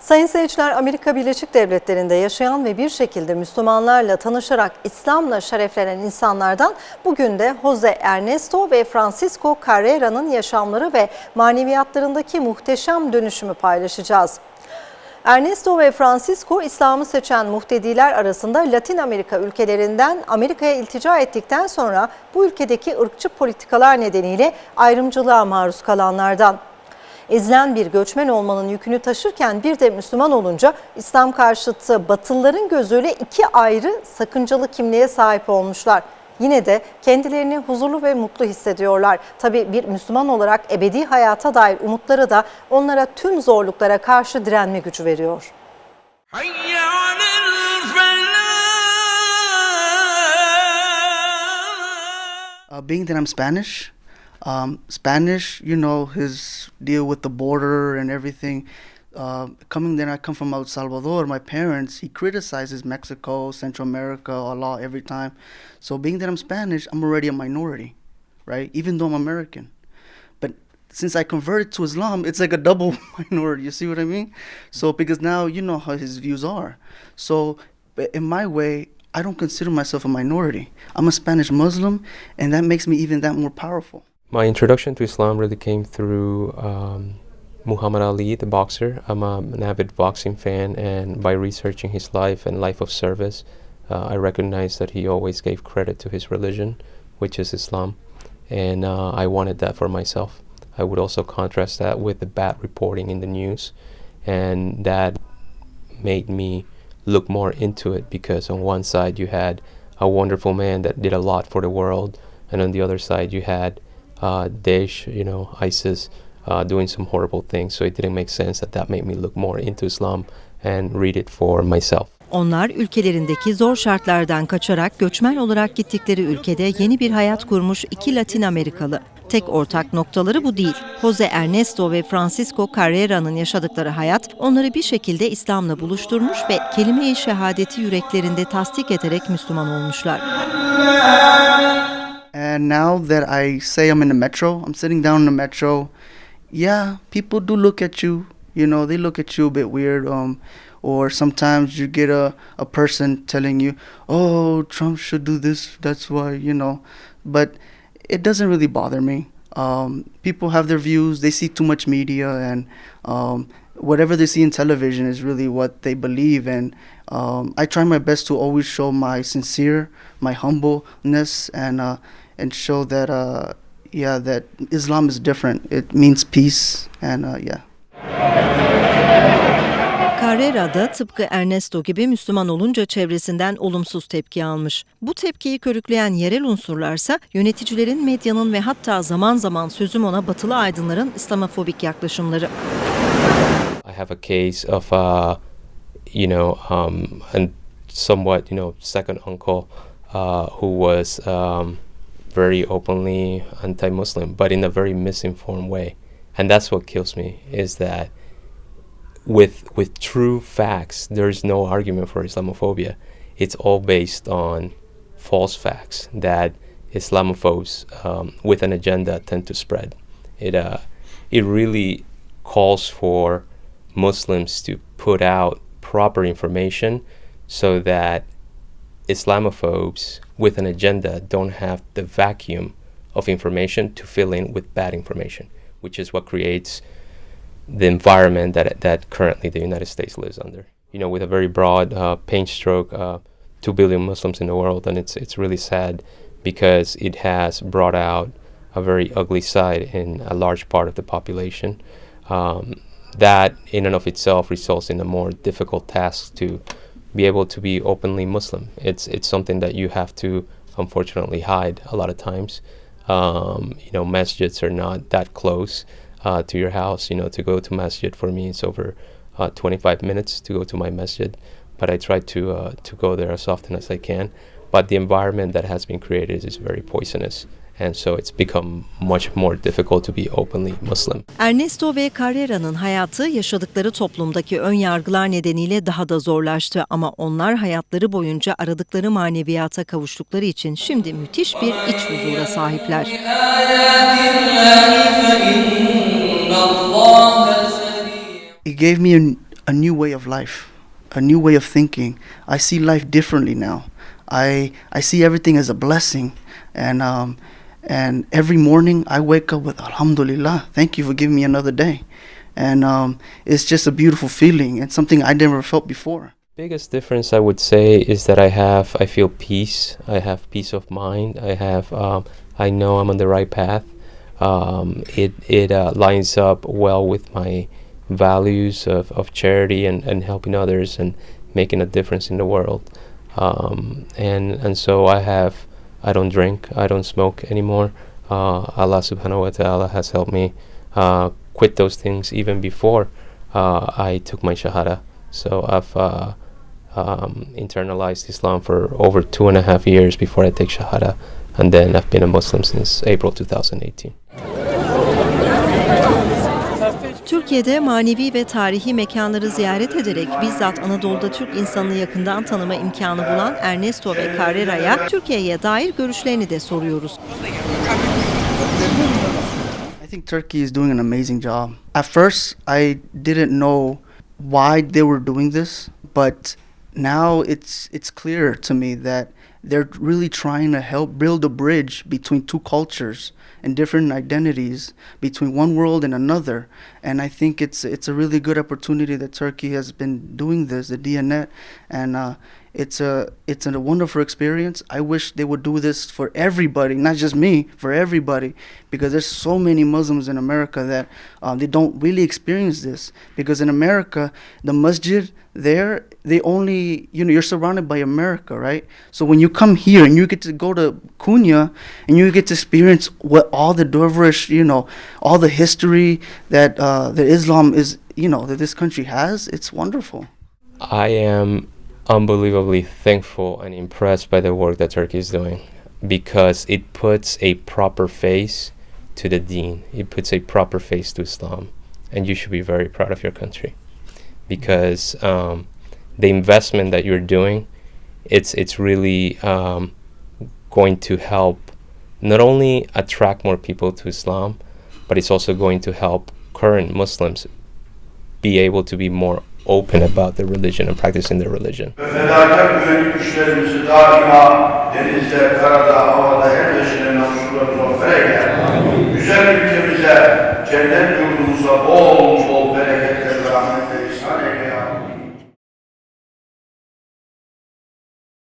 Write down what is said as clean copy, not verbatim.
Sayın seyirciler, Amerika Birleşik Devletleri'nde yaşayan ve bir şekilde Müslümanlarla tanışarak İslam'la şereflenen insanlardan bugün de Jose Ernesto ve Francisco Carrera'nın yaşamları ve maneviyatlarındaki muhteşem dönüşümü paylaşacağız. Ernesto ve Francisco, İslam'ı seçen muhtediler arasında Latin Amerika ülkelerinden Amerika'ya iltica ettikten sonra bu ülkedeki ırkçı politikalar nedeniyle ayrımcılığa maruz kalanlardan. Ezilen bir göçmen olmanın yükünü taşırken bir de Müslüman olunca İslam karşıtı Batılıların gözüyle iki ayrı sakıncalı kimliğe sahip olmuşlar. Yine de kendilerini huzurlu ve mutlu hissediyorlar. Tabii bir Müslüman olarak ebedi hayata dair umutları da onlara tüm zorluklara karşı direnme gücü veriyor. Being that I'm Spanish, you know, his deal with the border and everything. I come from El Salvador. My parents, he criticizes Mexico, Central America a lot every time. So being that I'm Spanish, I'm already a minority, right? Even though I'm American. But since I converted to Islam, it's like a double minority. You see what I mean? So because now you know how his views are. So in my way, I don't consider myself a minority. I'm a Spanish Muslim, and that makes me even that more powerful. My introduction to Islam really came through Muhammad Ali, the boxer. I'm an avid boxing fan, and by researching his life and life of service, I recognized that he always gave credit to his religion, which is Islam, and I wanted that for myself. I would also contrast that with the bad reporting in the news, and that made me look more into it, because on one side you had a wonderful man that did a lot for the world, and on the other side you had Daesh, ISIS, doing some horrible things. So it didn't make sense that made me look more into Islam and read it for myself. Onlar ülkelerindeki zor şartlardan kaçarak göçmen olarak gittikleri ülkede yeni bir hayat kurmuş iki Latin Amerikalı. Tek ortak noktaları bu değil. Jose Ernesto ve Francisco Carrera'nın yaşadıkları hayat onları bir şekilde İslam'la buluşturmuş ve kelime-i şehadeti yüreklerinde tasdik ederek Müslüman olmuşlar. And now that I say I'm in the metro, I'm sitting down in the metro, yeah, people do look at you, they look at you a bit weird, or sometimes you get a person telling you, oh, Trump should do this, that's why, but it doesn't really bother me. People have their views, they see too much media, and whatever they see in television is really what they believe, and I try my best to always show my humbleness, and show that that Islam is different. It means peace, and Carrera da tıpkı Ernesto gibi Müslüman olunca çevresinden olumsuz tepki almış. Bu tepkiyi körükleyen yerel unsurlarsa yöneticilerin, medyanın ve hatta zaman zaman sözüm ona batılı aydınların İslamofobik yaklaşımları. I have a case of a somewhat second uncle who was very openly anti-Muslim, but in a very misinformed way, and that's what kills me, is that with true facts, there's no argument for Islamophobia. It's all based on false facts that Islamophobes with an agenda tend to spread. It really calls for Muslims to put out proper information so that Islamophobes with an agenda don't have the vacuum of information to fill in with bad information, which is what creates the environment that currently the United States lives under. With a very broad paint stroke, 2 billion Muslims in the world, and it's really sad because it has brought out a very ugly side in a large part of the population. That in and of itself results in a more difficult task to be able to be openly Muslim. It's something that you have to unfortunately hide a lot of times. Masjids are not that close to your house. To go to masjid for me, it's over 25 minutes to go to my masjid, but I try to go there as often as I can. But the environment that has been created is very poisonous. And so it's become much more difficult to be openly Muslim. Ernesto ve Carrera'nın hayatı yaşadıkları toplumdaki ön yargılar nedeniyle daha da zorlaştı ama onlar hayatları boyunca aradıkları maneviyata kavuştukları için şimdi müthiş bir iç huzura sahipler. It gave me a new way of life, a new way of thinking. I see life differently now. I see everything as a blessing, and every morning I wake up with Alhamdulillah, thank you for giving me another day, and it's just a beautiful feeling and something I never felt before. Biggest difference I would say is that I feel peace. I have peace of mind. I know I'm on the right path. It lines up well with my values of charity and helping others and making a difference in the world. And so I don't drink, I don't smoke anymore. Allah subhanahu wa ta'ala has helped me quit those things even before I took my shahada. So I've internalized Islam for over 2.5 years before I take shahada, and then I've been a Muslim since April 2018. Türkiye'de manevi ve tarihi mekanları ziyaret ederek bizzat Anadolu'da Türk insanını yakından tanıma imkanı bulan Ernesto ve Carrera'ya Türkiye'ye dair görüşlerini de soruyoruz. I think Turkey is doing an amazing job. At first, I didn't know why they were doing this, but now it's clear to me that they're really trying to help build a bridge between two cultures and different identities, between one world and another. And I think it's a really good opportunity that Turkey has been doing this, the Diyanet, and it's a wonderful experience. I wish they would do this for everybody, not just me, for everybody, because there's so many Muslims in America that they don't really experience this. Because in America, the masjid there, they only, you're surrounded by America, right? So when you come here and you get to go to Konya and you get to experience what all the dervish, all the history that Islam is, that this country has, it's wonderful. I am unbelievably thankful and impressed by the work that Turkey is doing, because it puts a proper face to the deen. It puts a proper face to Islam, and you should be very proud of your country, because the investment that you're doing, it's really going to help not only attract more people to Islam, but it's also going to help current Muslims be able to be more open about their religion and practicing their religion. Ve fedakar güvenlik güçlerimizi daima denizde, karada, havada her neşine mevzuları muvaffer eyle. Güzel ülkemize, cennet yurdumuza bol bol